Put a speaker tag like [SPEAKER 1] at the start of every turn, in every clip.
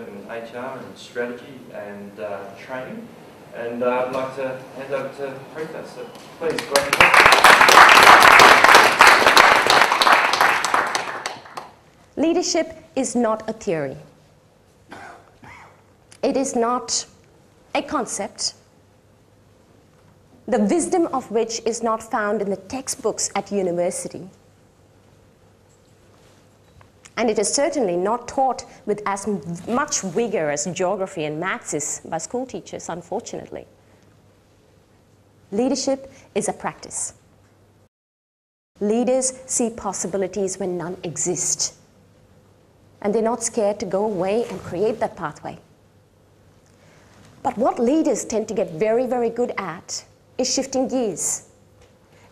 [SPEAKER 1] expert in HR and strategy and training. And I'd like to hand over to Preetha. So please, go ahead.
[SPEAKER 2] Leadership is not a theory. It is not a concept, the wisdom of which is not found in the textbooks at university. And it is certainly not taught with as much vigor as geography and maths is by school teachers, unfortunately. Leadership is a practice. Leaders see possibilities when none exist. And they're not scared to go away and create that pathway. But what leaders tend to get very, very good at is shifting gears.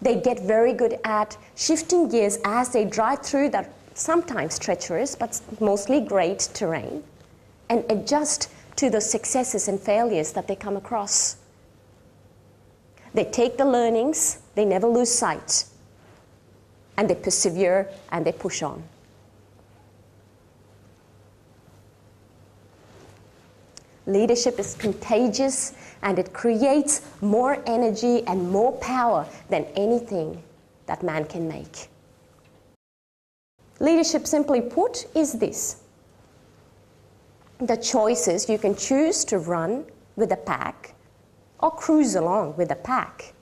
[SPEAKER 2] They get very good at shifting gears as they drive through that sometimes treacherous, but mostly great terrain, and adjust to the successes and failures that they come across. They take the learnings, they never lose sight, and they persevere and they push on. Leadership is contagious, and it creates more energy and more power than anything that man can make. Leadership, simply put, is this. The choices you can choose to run with a pack, or cruise along with a pack,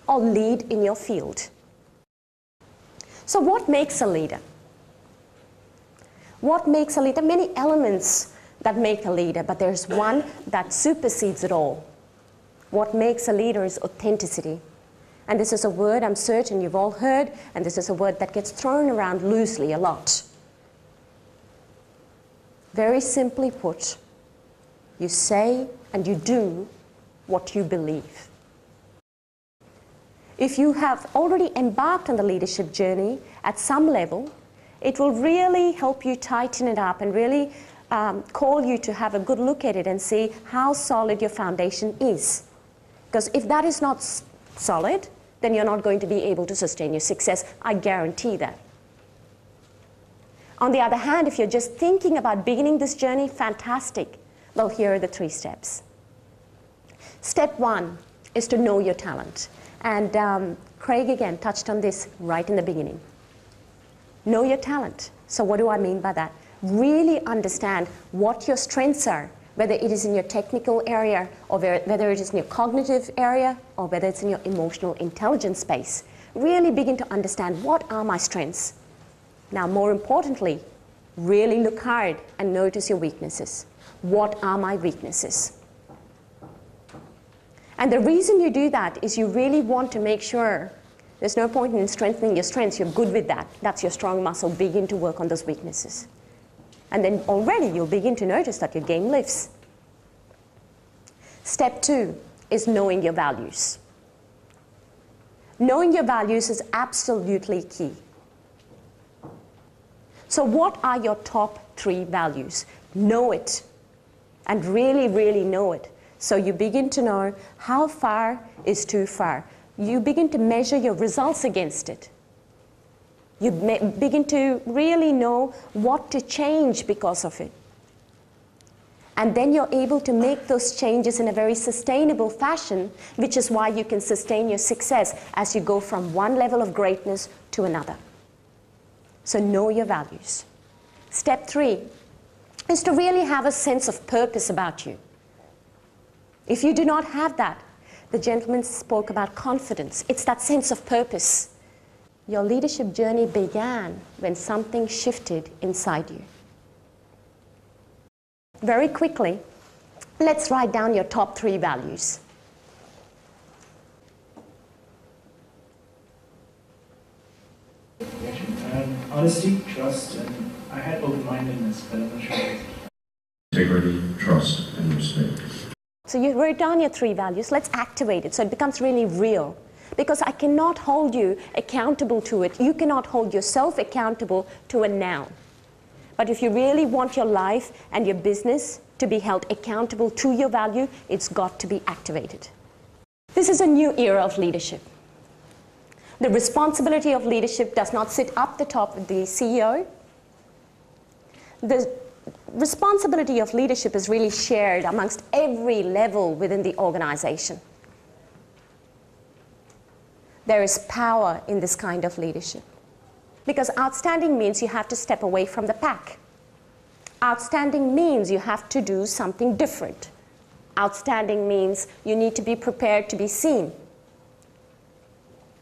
[SPEAKER 2] or lead in your field. So what makes a leader? What makes a leader? Many elements that make a leader, but there's one that supersedes it all. What makes a leader is authenticity. And this is a word I'm certain you've all heard, and this is a word that gets thrown around loosely a lot. Very simply put, you say and you do what you believe. If you have already embarked on the leadership journey at some level, it will really help you tighten it up and really call you to have a good look at it and see how solid your foundation is. Because if that is not solid, then you're not going to be able to sustain your success. I guarantee that. On the other hand, if you're just thinking about beginning this journey, fantastic. Well, here are the 3 steps. Step 1 is to know your talent. And Craig, again, touched on this right in the beginning. Know your talent. So what do I mean by that? Really understand what your strengths are, whether it is in your technical area, or whether it is in your cognitive area, or whether it's in your emotional intelligence space. Really begin to understand, what are my strengths? Now, more importantly, really look hard and notice your weaknesses. What are my weaknesses? And the reason you do that is you really want to make sure there's no point in strengthening your strengths. You're good with that. That's your strong muscle. Begin to work on those weaknesses. And then already you'll begin to notice that your game lifts. Step 2 is knowing your values. Knowing your values is absolutely key. So what are your top 3 values? Know it, and really, really know it. So you begin to know how far is too far. You begin to measure your results against it. You begin to really know what to change because of it. And then you're able to make those changes in a very sustainable fashion, which is why you can sustain your success as you go from one level of greatness to another. So know your values. Step 3 is to really have a sense of purpose about you. If you do not have that, the gentleman spoke about confidence. It's that sense of purpose. Your leadership journey began when something shifted inside you. Very quickly, let's write down your top 3 values.
[SPEAKER 3] Honesty, trust, and I had open-mindedness, but I'm not sure.
[SPEAKER 4] Integrity, trust, and respect.
[SPEAKER 2] So you wrote down your 3 values. Let's activate it so it becomes really real. Because I cannot hold you accountable to it. You cannot hold yourself accountable to a noun. But if you really want your life and your business to be held accountable to your value, it's got to be activated. This is a new era of leadership. The responsibility of leadership does not sit up the top of the CEO. The responsibility of leadership is really shared amongst every level within the organization. There is power in this kind of leadership. Because outstanding means you have to step away from the pack. Outstanding means you have to do something different. Outstanding means you need to be prepared to be seen.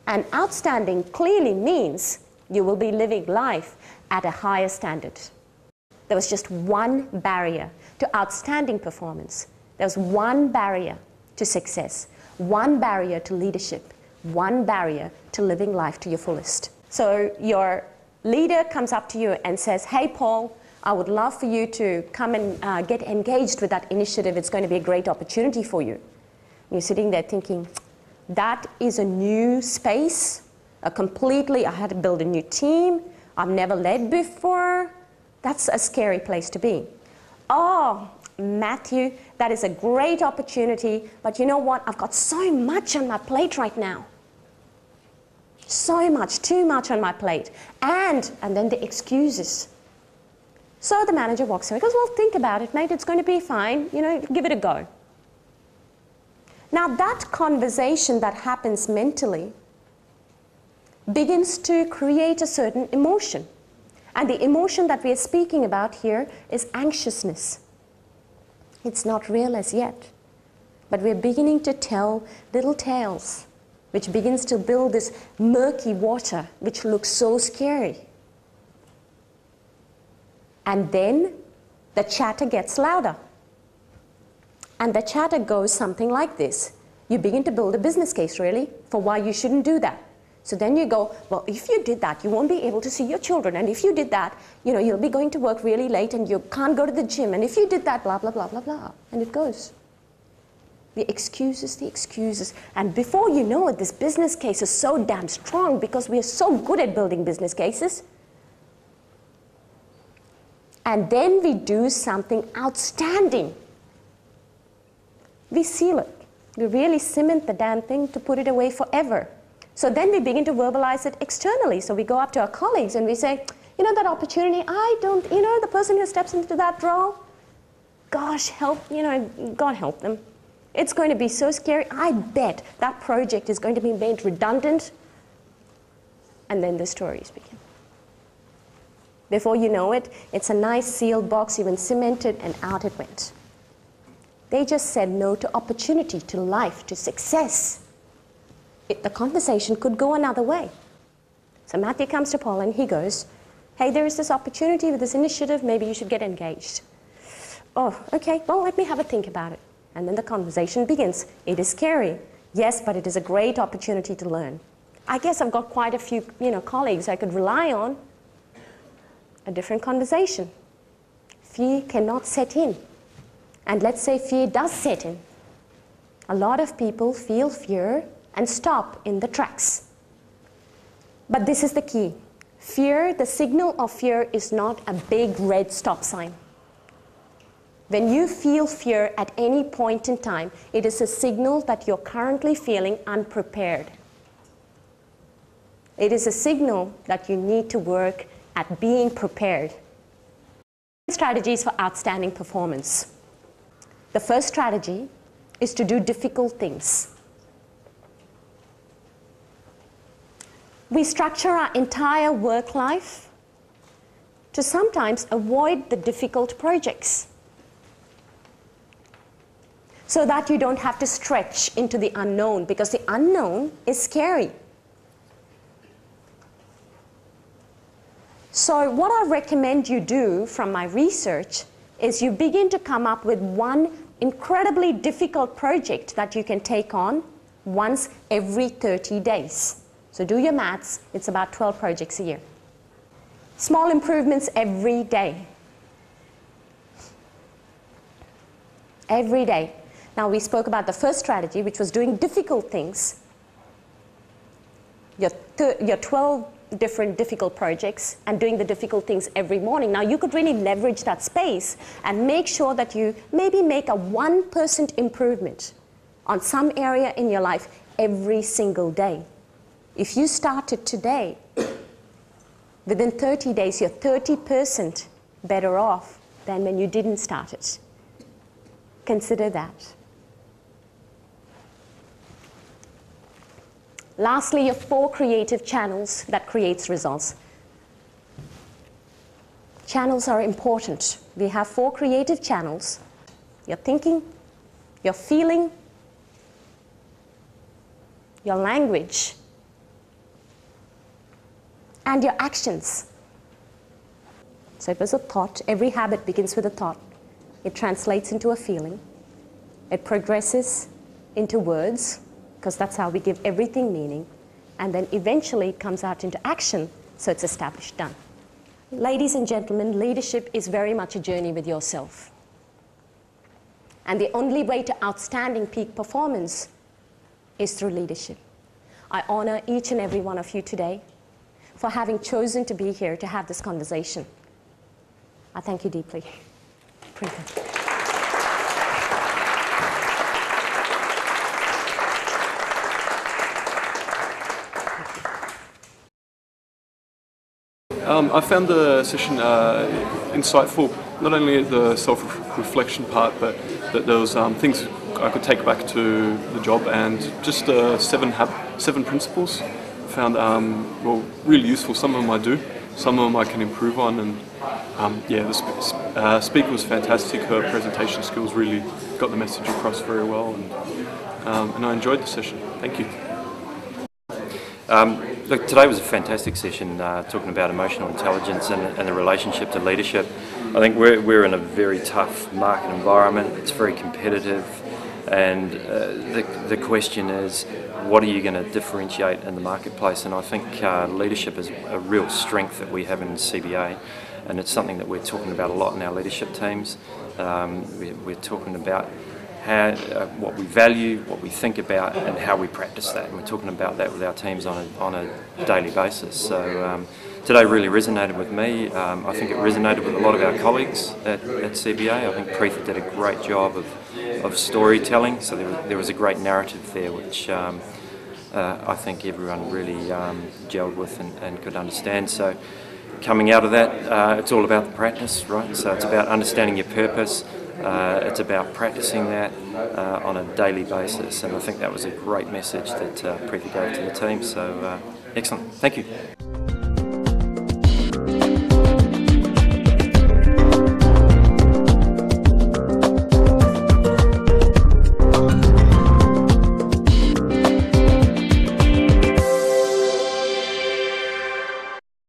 [SPEAKER 2] And outstanding clearly means you will be living life at a higher standard. There was just one barrier to outstanding performance. There was one barrier to success, one barrier to leadership, one barrier to living life to your fullest. So your leader comes up to you and says, hey, Paul, I would love for you to come and get engaged with that initiative. It's going to be a great opportunity for you. And you're sitting there thinking, that is a new space, I had to build a new team, I've never led before. That's a scary place to be. Oh, Matthew, that is a great opportunity, but you know what? I've got so much on my plate right now. So much, too much on my plate. And then the excuses. So the manager walks away and goes, well, think about it, mate. It's going to be fine. You know, give it a go. Now, that conversation that happens mentally begins to create a certain emotion. And the emotion that we are speaking about here is anxiousness. It's not real as yet, but we're beginning to tell little tales, which begins to build this murky water, which looks so scary. And then the chatter gets louder. And the chatter goes something like this. You begin to build a business case, really, for why you shouldn't do that. So then you go, well, if you did that, you won't be able to see your children. And if you did that, you know, you'll be going to work really late and you can't go to the gym. And if you did that, blah, blah, blah, blah, blah. And it goes. The excuses. And before you know it, this business case is so damn strong because we are so good at building business cases. And then we do something outstanding. We seal it. We really cement the damn thing to put it away forever. So then we begin to verbalize it externally. So we go up to our colleagues and we say, you know, that opportunity, the person who steps into that role, gosh, God help them. It's going to be so scary. I bet that project is going to be made redundant. And then the stories begin. Before you know it, it's a nice sealed box, even cemented, and out it went. They just said no to opportunity, to life, to success. The conversation could go another way. So Matthew comes to Paul and he goes, hey, there is this opportunity with this initiative, maybe you should get engaged. Oh, okay, well, let me have a think about it. And then the conversation begins. It is scary, yes, but it is a great opportunity to learn. I guess I've got quite a few, colleagues I could rely on. A different conversation. Fear cannot set in. And let's say fear does set in. A lot of people feel fear and stop in the tracks. But this is the key. Fear, the signal of fear is not a big red stop sign. When you feel fear at any point in time, it is a signal that you're currently feeling unprepared. It is a signal that you need to work at being prepared. Strategies for outstanding performance. The first strategy is to do difficult things. We structure our entire work life to sometimes avoid the difficult projects so that you don't have to stretch into the unknown, because the unknown is scary. So what I recommend you do from my research is you begin to come up with one incredibly difficult project that you can take on once every 30 days. So do your maths, it's about 12 projects a year. Small improvements every day. Every day. Now we spoke about the first strategy, which was doing difficult things. Your 12 different difficult projects and doing the difficult things every morning. Now you could really leverage that space and make sure that you maybe make a 1% improvement on some area in your life every single day. If you started today, within 30 days you're 30% better off than when you didn't start it. Consider that. Lastly, your 4 creative channels that creates results. Channels are important. We have 4 creative channels. Your thinking, your feeling, your language, and your actions. So it was a thought. Every habit begins with a thought. It translates into a feeling. It progresses into words, because that's how we give everything meaning. And then eventually it comes out into action, so it's established, done. Ladies and gentlemen, leadership is very much a journey with yourself. And the only way to outstanding peak performance is through leadership. I honor each and every one of you today for having chosen to be here to have this conversation. I thank you deeply. Preetha.
[SPEAKER 5] I found the session insightful, not only the self-reflection part, but that there was things I could take back to the job, and just 7 principles I found well, really useful. Some of them I do, some of them I can improve on, and yeah, the speaker was fantastic. Her presentation skills really got the message across very well, and I enjoyed the session. Thank you.
[SPEAKER 6] Look, today was a fantastic session talking about emotional intelligence and the relationship to leadership. I think we're in a very tough market environment. It's very competitive, and the question is, what are you going to differentiate in the marketplace? And I think leadership is a real strength that we have in CBA, and it's something that we're talking about a lot in our leadership teams. We're talking about what we value, what we think about, and how we practice that. And we're talking about that with our teams on a daily basis. So today really resonated with me. I think it resonated with a lot of our colleagues at CBA. I think Preetha did a great job of storytelling. So there was a great narrative there, which I think everyone really gelled with and could understand. So coming out of that, it's all about the practice, right? So it's about understanding your purpose. It's about practicing that on a daily basis, and I think that was a great message that Preetha gave to the team. So excellent. Thank you.